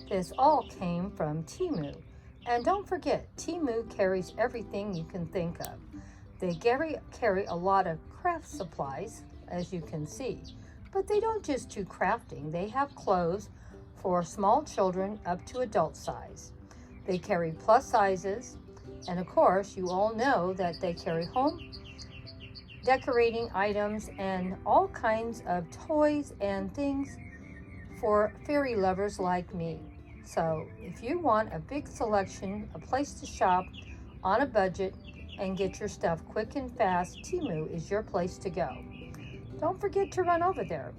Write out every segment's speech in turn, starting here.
This all came from Temu. And don't forget, Temu carries everything you can think of. They carry a lot of craft supplies, as you can see. But they don't just do crafting. They have clothes for small children up to adult size. They carry plus sizes. And of course, you all know that they carry home decorating items and all kinds of toys and things for fairy lovers like me. So if you want a big selection, a place to shop on a budget and get your stuff quick and fast, Temu is your place to go. Don't forget to run over there.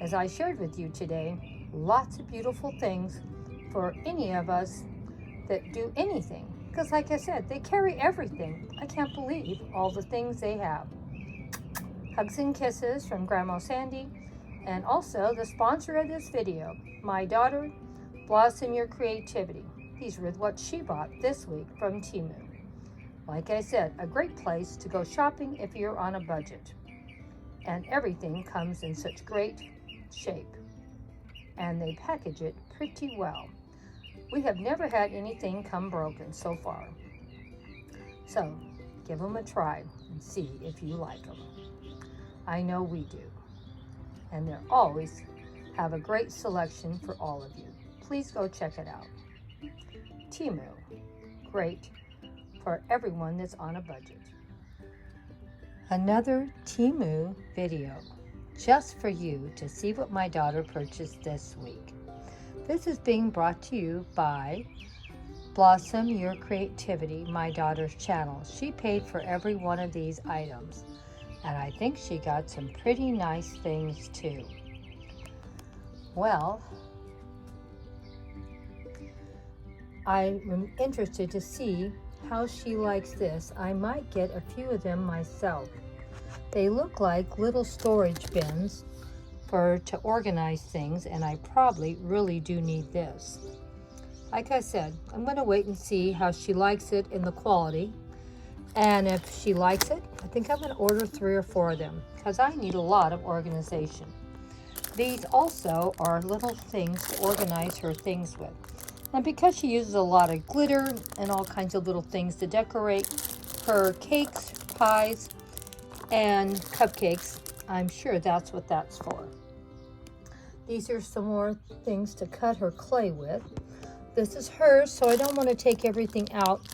As I shared with you today, lots of beautiful things for any of us that do anything. Because like I said, they carry everything. I can't believe all the things they have. Hugs and kisses from Grandma Sandy, and also the sponsor of this video, my daughter, Blossom Your Creativity. These were what she bought this week from Temu. Like I said, a great place to go shopping if you're on a budget. And everything comes in such great shape. And they package it pretty well. We have never had anything come broken so far. So, give them a try and see if you like them. I know we do. And they always have a great selection for all of you. Please go check it out. Temu, great for everyone that's on a budget. Another Temu video just for you to see what my daughter purchased this week. This is being brought to you by Blossom Your Creativity, my daughter's channel. She paid for every one of these items. And I think she got some pretty nice things too. Well, I'm interested to see how she likes this. I might get a few of them myself. They look like little storage bins to organize things, and I probably really do need this. Like I said, I'm going to wait and see how she likes it in the quality. And if she likes it, I think I'm going to order 3 or 4 of them because I need a lot of organization. These also are little things to organize her things with. And because she uses a lot of glitter and all kinds of little things to decorate her cakes, pies, and cupcakes, I'm sure that's what that's for. These are some more things to cut her clay with. This is hers, so I don't want to take everything out.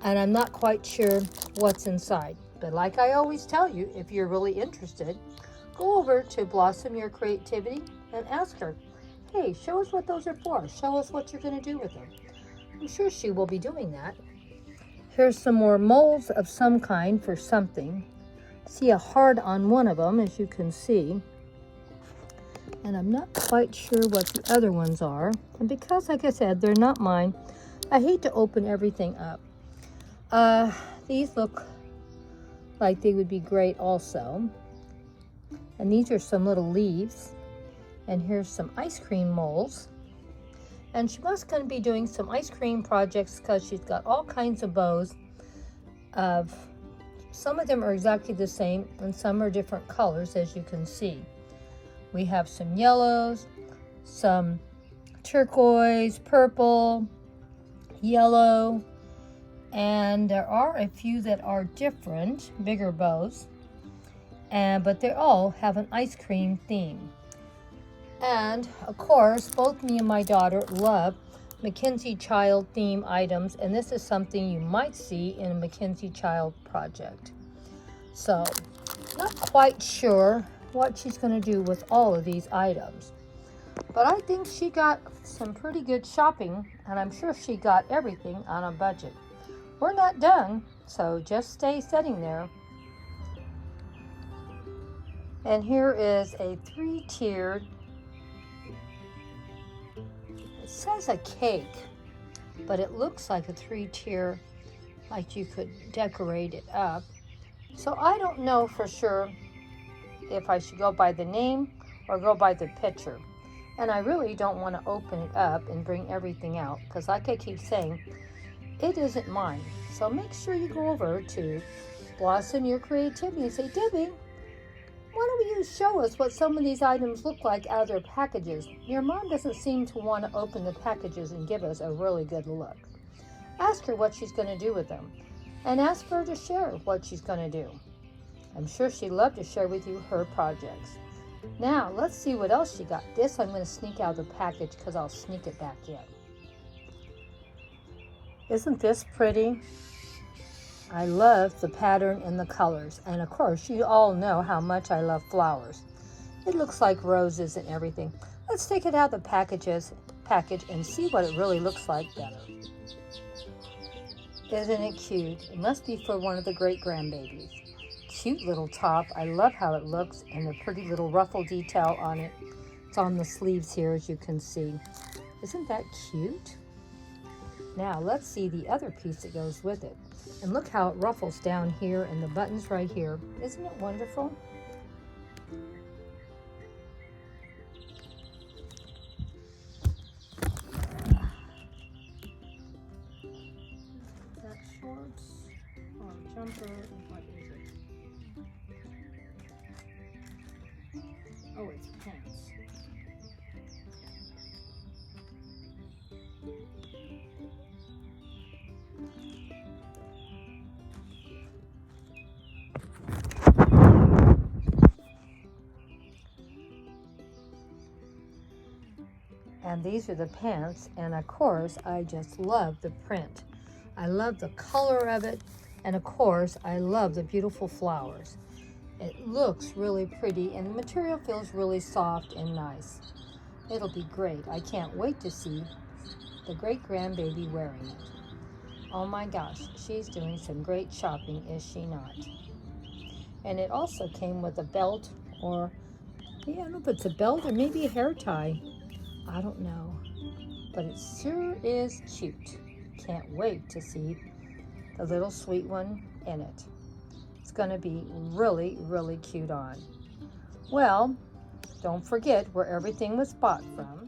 And I'm not quite sure what's inside. But like I always tell you, if you're really interested, go over to Blossom Your Creativity and ask her, hey, show us what those are for. Show us what you're going to do with them. I'm sure she will be doing that. Here's some more molds of some kind for something. See a heart on one of them, as you can see. And I'm not quite sure what the other ones are. And because, like I said, they're not mine, I hate to open everything up. These look like they would be great also. And these are some little leaves. And here's some ice cream molds. And she must going to be doing some ice cream projects because she's got all kinds of bows. Some of them are exactly the same and some are different colors, as you can see. We have some yellows, some turquoise, purple, yellow, and there are a few that are different, bigger bows, but they all have an ice cream theme. And of course, both me and my daughter love Mackenzie Child theme items, and this is something you might see in a Mackenzie Child project. So, not quite sure what she's going to do with all of these items. But I think she got some pretty good shopping, and I'm sure she got everything on a budget. We're not done, so just stay sitting there. And here is a 3-tiered, it says a cake, but it looks like a 3-tier, like you could decorate it up. So I don't know for sure if I should go by the name or go by the picture. And I really don't want to open it up and bring everything out because, like I keep saying, it isn't mine. So make sure you go over to Blossom Your Creativity and say, Debbie, Why don't you show us what some of these items look like out of their packages? Your mom doesn't seem to want to open the packages and give us a really good look. Ask her what she's going to do with them, and ask her to share what she's going to do. I'm sure she'd love to share with you her projects. Now, let's see what else she got. This I'm going to sneak out of the package because I'll sneak it back in. Isn't this pretty? I love the pattern and the colors. And of course, you all know how much I love flowers. It looks like roses and everything. Let's take it out of the package and see what it really looks like better. Isn't it cute? It must be for one of the great-grandbabies. Cute little top. I love how it looks and the pretty little ruffle detail on it. It's on the sleeves here, as you can see. Isn't that cute? Now let's see the other piece that goes with it. And look how it ruffles down here and the buttons right here. Isn't it wonderful? Is that shorts or jumper? What is it? Oh, it's pants. And these are the pants, and of course I just love the print. I love the color of it, and of course I love the beautiful flowers. It looks really pretty and the material feels really soft and nice. It'll be great. I can't wait to see the great-grandbaby wearing it. Oh my gosh, she's doing some great shopping, is she not? And it also came with a belt, or I don't know if it's a belt or maybe a hair tie. I don't know, but it sure is cute. Can't wait to see the little sweet one in it. It's going to be really, really cute on. Well, don't forget where everything was bought from.